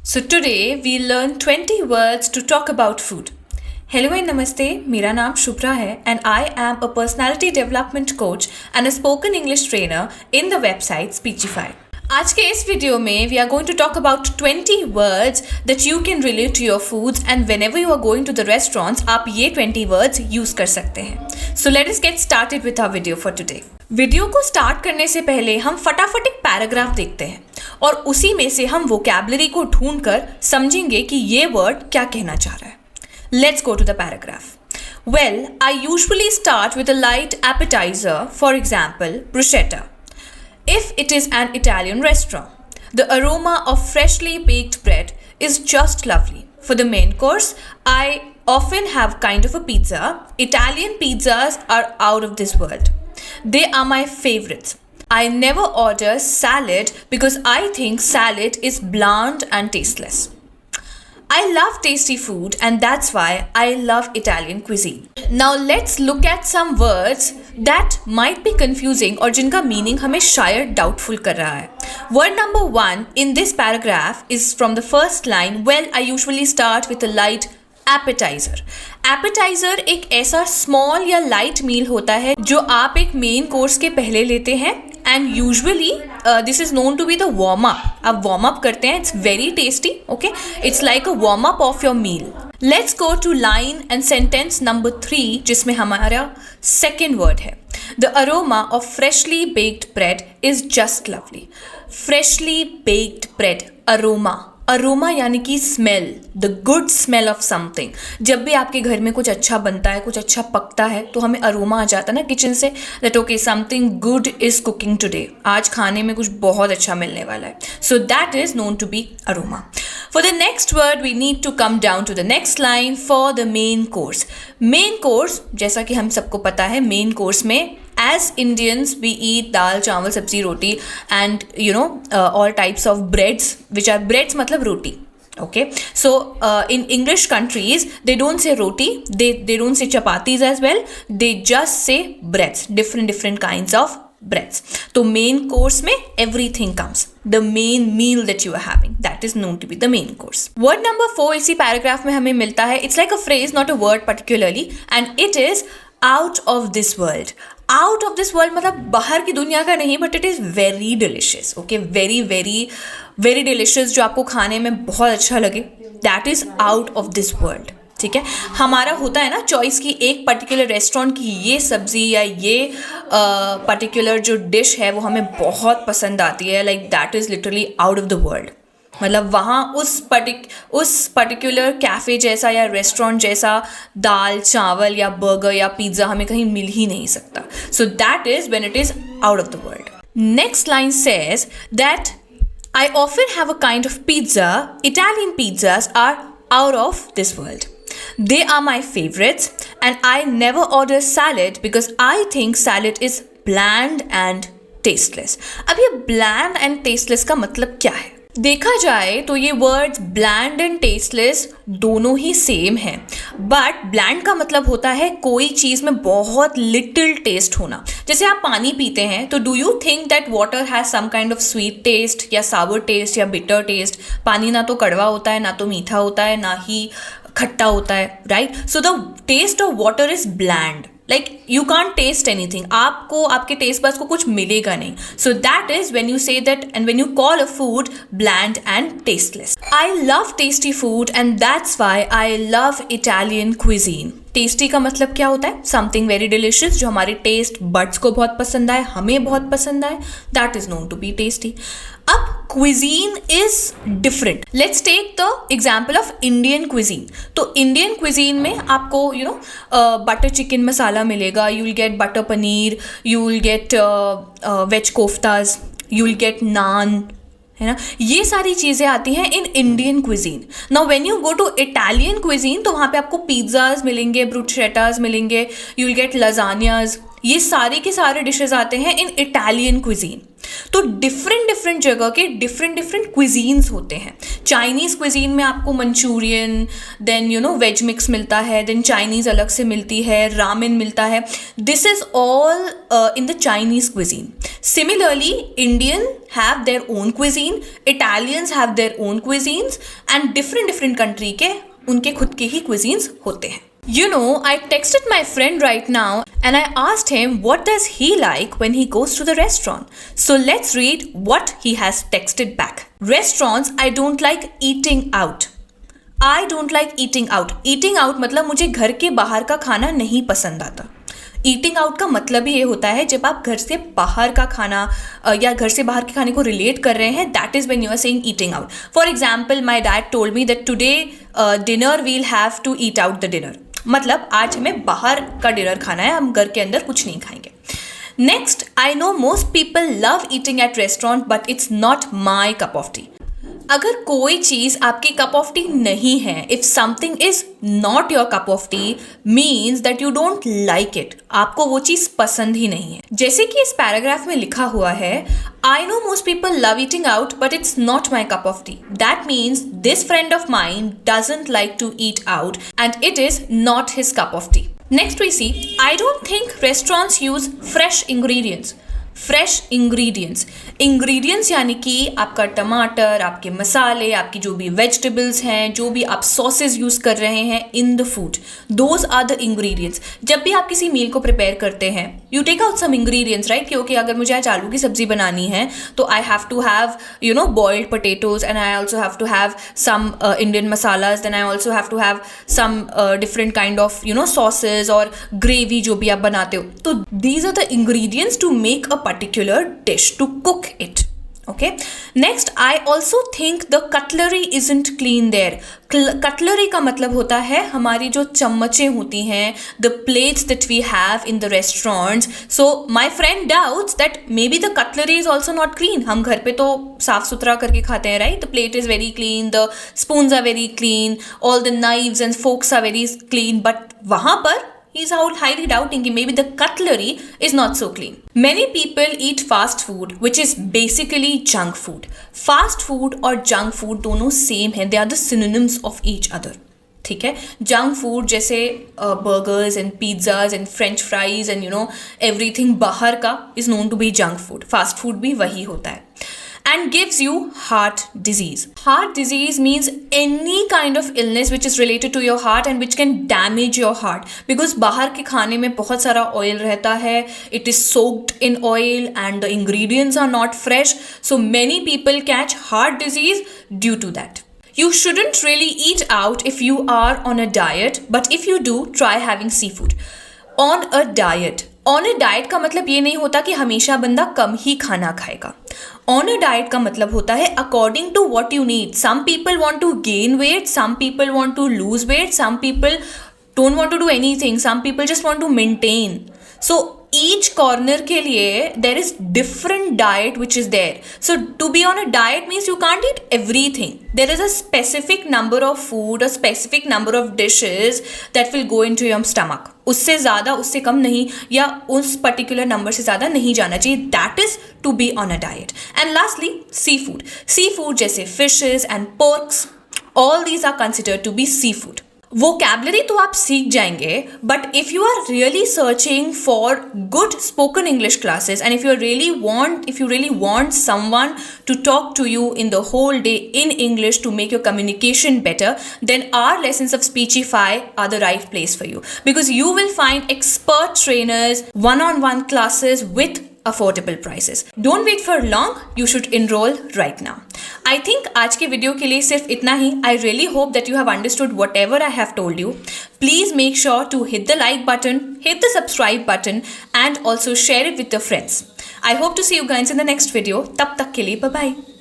So today we learn 20 words to talk about food. Hello and namaste, मेरा नाम शुभ्रा है and I am a personality development coach and a spoken English trainer in the website Speechify. आज के इस video में we are going to talk about 20 words that you can relate to your foods and whenever you are going to the restaurants आप ये 20 words use कर सकते हैं. So let us get started with our video for today. Video को start करने से पहले हम फटाफट एक पैराग्राफ देखते हैं और उसी में से हम वोकैबुलरी को ढूंढकर समझेंगे कि ये वर्ड क्या कहना चाह रहा है. Let's go to the paragraph. Well, I usually start with a light appetizer, for example, bruschetta. If it is an Italian restaurant, the aroma of freshly baked bread is just lovely. For the main course, I often have kind of a pizza. Italian pizzas are out of this world. They are my favorites. I never order salad because I think salad is bland and tasteless. I love tasty food and that's why I love Italian cuisine. Now let's look at some words that might be confusing और जिनका meaning हमें शायद doubtful कर रहा है. Word number 1 in this paragraph is from the first line. Well, I usually start with a light appetizer. Appetizer एक ऐसा small या light meal होता है जो आप एक main course के पहले लेते हैं and usually this is known to be the warm up. आप warm up करते हैं. It's very tasty. Okay, it's like a warm up of your meal. Let's go to line and sentence number 3 जिसमें हमारा second word है. The aroma of freshly baked bread is just lovely. Freshly baked bread, aroma. Aroma यानी कि smell, the good smell of something. जब भी आपके घर में कुछ अच्छा बनता है, कुछ अच्छा पकता है, तो हमें अरोमा आ जाता है ना किचन से, that okay something good is cooking today. आज खाने में कुछ बहुत अच्छा मिलने वाला है. So that is known to be aroma. For the next word we need to come down to the next line for the main course. Main course, जैसा कि हम सबको पता है, मेन कोर्स में as Indians we eat dal, chawal, sabzi, roti and all types of breads, which are breads matlab roti. Okay, so in English countries they don't say roti, they don't say chapatis as well, they just say breads, different kinds of breads. So main course में everything comes. The main meal that you are having, that is known to be the main course. Word number 4 इसी paragraph में हमें मिलता है. It's like a phrase, not a word particularly, and it is out of this world. Out of this world मतलब बाहर की दुनिया का नहीं, but it is very delicious. Okay, very delicious, जो आपको खाने में बहुत अच्छा लगे, that is out of this world. ठीक है, हमारा होता है ना चॉइस की एक पर्टिकुलर रेस्टोरेंट की ये सब्जी या ये पर्टिकुलर जो डिश है वो हमें बहुत पसंद आती है, like that is literally out of the world. मतलब वहाँ उस पर्टिकुलर कैफ़े जैसा या रेस्टोरेंट जैसा दाल चावल या बर्गर या पिज़्ज़ा हमें कहीं मिल ही नहीं सकता. So that is when it is out of the world. Next line says that I often have a kind of pizza. Italian pizzas are out of this world. They are my favorites and I never order salad because I think salad is bland and tasteless. अब ये bland and tasteless का मतलब क्या है? देखा जाए तो ये वर्ड्स ब्लैंड एंड टेस्टलेस दोनों ही सेम हैं, बट ब्लैंड का मतलब होता है कोई चीज़ में बहुत लिटिल टेस्ट होना. जैसे आप पानी पीते हैं तो do you think that water has some kind of sweet taste या सावर टेस्ट या बिटर टेस्ट? पानी ना तो कड़वा होता है, ना तो मीठा होता है, ना ही खट्टा होता है, right? So the taste of water is bland. Like you can't taste anything. आपको आपके टेस्ट बड्स को कुछ मिलेगा नहीं. So that is when you say that and when you call a food bland and tasteless. I love tasty food and that's why I love Italian cuisine. Tasty का मतलब क्या होता है? समथिंग वेरी डिलिशियस जो हमारे taste buds को बहुत पसंद आए, हमें बहुत पसंद आए, that is known to be tasty. अब cuisine is different. Let's take the example of Indian cuisine. तो इंडियन क्विजीन में आपको बटर चिकन मसाला मिलेगा, you will get butter paneer, you will get veg koftas, you will get naan, है ना. ये सारी चीज़ें आती हैं in Indian cuisine. Now when you go to Italian cuisine तो वहाँ पे आपको पिज़्ज़ाज मिलेंगे, ब्रूचेटाज मिलेंगे, यू विल गेट लजानियाज. ये सारे के सारे डिशेज आते हैं इन इटालियन क्विजीन. तो डिफरेंट जगह के डिफरेंट क्विजीन्स होते हैं. चाइनीज़ क्विजीन में आपको मंचूरियन, देन वेज मिक्स मिलता है, देन चाइनीज़ अलग से मिलती है, रामेन मिलता है. This is all in the Chinese cuisine. Similarly, Indian have their own cuisine, Italians have their own cuisines, and different country के उनके खुद के ही cuisines होते हैं. I texted my friend right now and I asked him what does he like when he goes to the restaurant. So let's read what he has texted back. Restaurants, I don't like eating out. I don't like eating out. Eating out मतलब मुझे घर के बाहर का खाना नहीं पसंद आता. ईटिंग आउट का मतलब ही ये होता है जब आप घर से बाहर का खाना या घर से बाहर के खाने को रिलेट कर रहे हैं, that is when you are saying eating out. For example, my dad told me that today dinner will have to eat out the dinner. मतलब आज हमें बाहर का डिनर खाना है, हम घर के अंदर कुछ नहीं खाएंगे. Next, I know most people love eating at restaurant but it's not my cup of T. अगर कोई चीज़ आपकी कप ऑफ टी नहीं है, if something is not your cup of T means that you don't like it. आपको वो चीज़ पसंद ही नहीं है. जैसे कि इस पैराग्राफ में लिखा हुआ है, I know most people love eating out but it's not my cup of tea. That means this friend of mine doesn't like to eat out and it is not his cup of tea. Next we see, I don't think restaurants use fresh ingredients. Fresh ingredients. Ingredients यानी कि आपका टमाटर, आपके मसाले, आपकी जो भी vegetables हैं, जो भी आप सॉसेज यूज़ कर रहे हैं in the food, those are the ingredients. जब भी आप किसी मील को प्रिपेयर करते हैं, you take out some ingredients, right. क्योंकि अगर मुझे आज आलू की सब्जी बनानी है तो I have to have boiled potatoes and I also have to have some Indian masalas, then I also have to have some different kind of sauces और ग्रेवी जो भी आप बनाते हो. तो these are the ingredients to make a particular dish, to cook it. Okay. Next, I also think the cutlery isn't clean there. Cutlery का मतलब होता है हमारी जो चम्मचें होती हैं, the plates that we have in the restaurants. So my friend doubts that maybe the cutlery is also not clean. हम घर पे तो साफ सुथरा करके खाते हैं, right? The plate is very clean, the spoons are very clean, all the knives and forks are very clean. But वहाँ पर he's highly doubting that maybe the cutlery is not so clean. Many people eat fast food, which is basically junk food. Fast food और junk food दोनों same हैं. They are the synonyms of each other. ठीक है. Junk food जैसे burgers and pizzas and french fries and everything बाहर का is known to be junk food. Fast food भी वही होता है. And gives you heart disease. Heart disease means any kind of illness which is related to your heart and which can damage your heart. Because बाहर के खाने में बहुत सारा oil रहता है. It is soaked in oil and the ingredients are not fresh. So many people catch heart disease due to that. You shouldn't really eat out if you are on a diet, but if you do, try having seafood. On a diet. On a diet का मतलब ये नहीं होता कि हमेशा बंदा कम ही खाना खाएगा. ऑन अ डाइट का मतलब होता है according to what you need. Some people want to gain weight, some people want to lose weight, some people don't want to do anything, some people just want to maintain. So each corner के लिए there is different diet which is there. So to be on a diet means you can't eat everything. There is a specific number of food, a specific number of dishes that will go into your stomach. उससे ज़्यादा उससे कम नहीं, या उस particular number से ज़्यादा नहीं जाना चाहिए. That is to be on a diet. And lastly, seafood. Seafood जैसे fishes and porks, all these are considered to be seafood. Vocabulary तो आप सीख जाएंगे, but if you are really searching for good spoken English classes and if you really want someone to talk to you in the whole day in English to make your communication better, then our lessons of Speechify are the right place for you, because you will find expert trainers, one-on-one classes with affordable prices. Don't wait for long, you should enroll right now. I think आज के video के लिए सिर्फ इतना ही. I really hope that you have understood whatever I have told you. Please make sure to hit the like button, hit the subscribe button and also share it with your friends. I hope to see you guys in the next video. तब तक के लिए bye bye.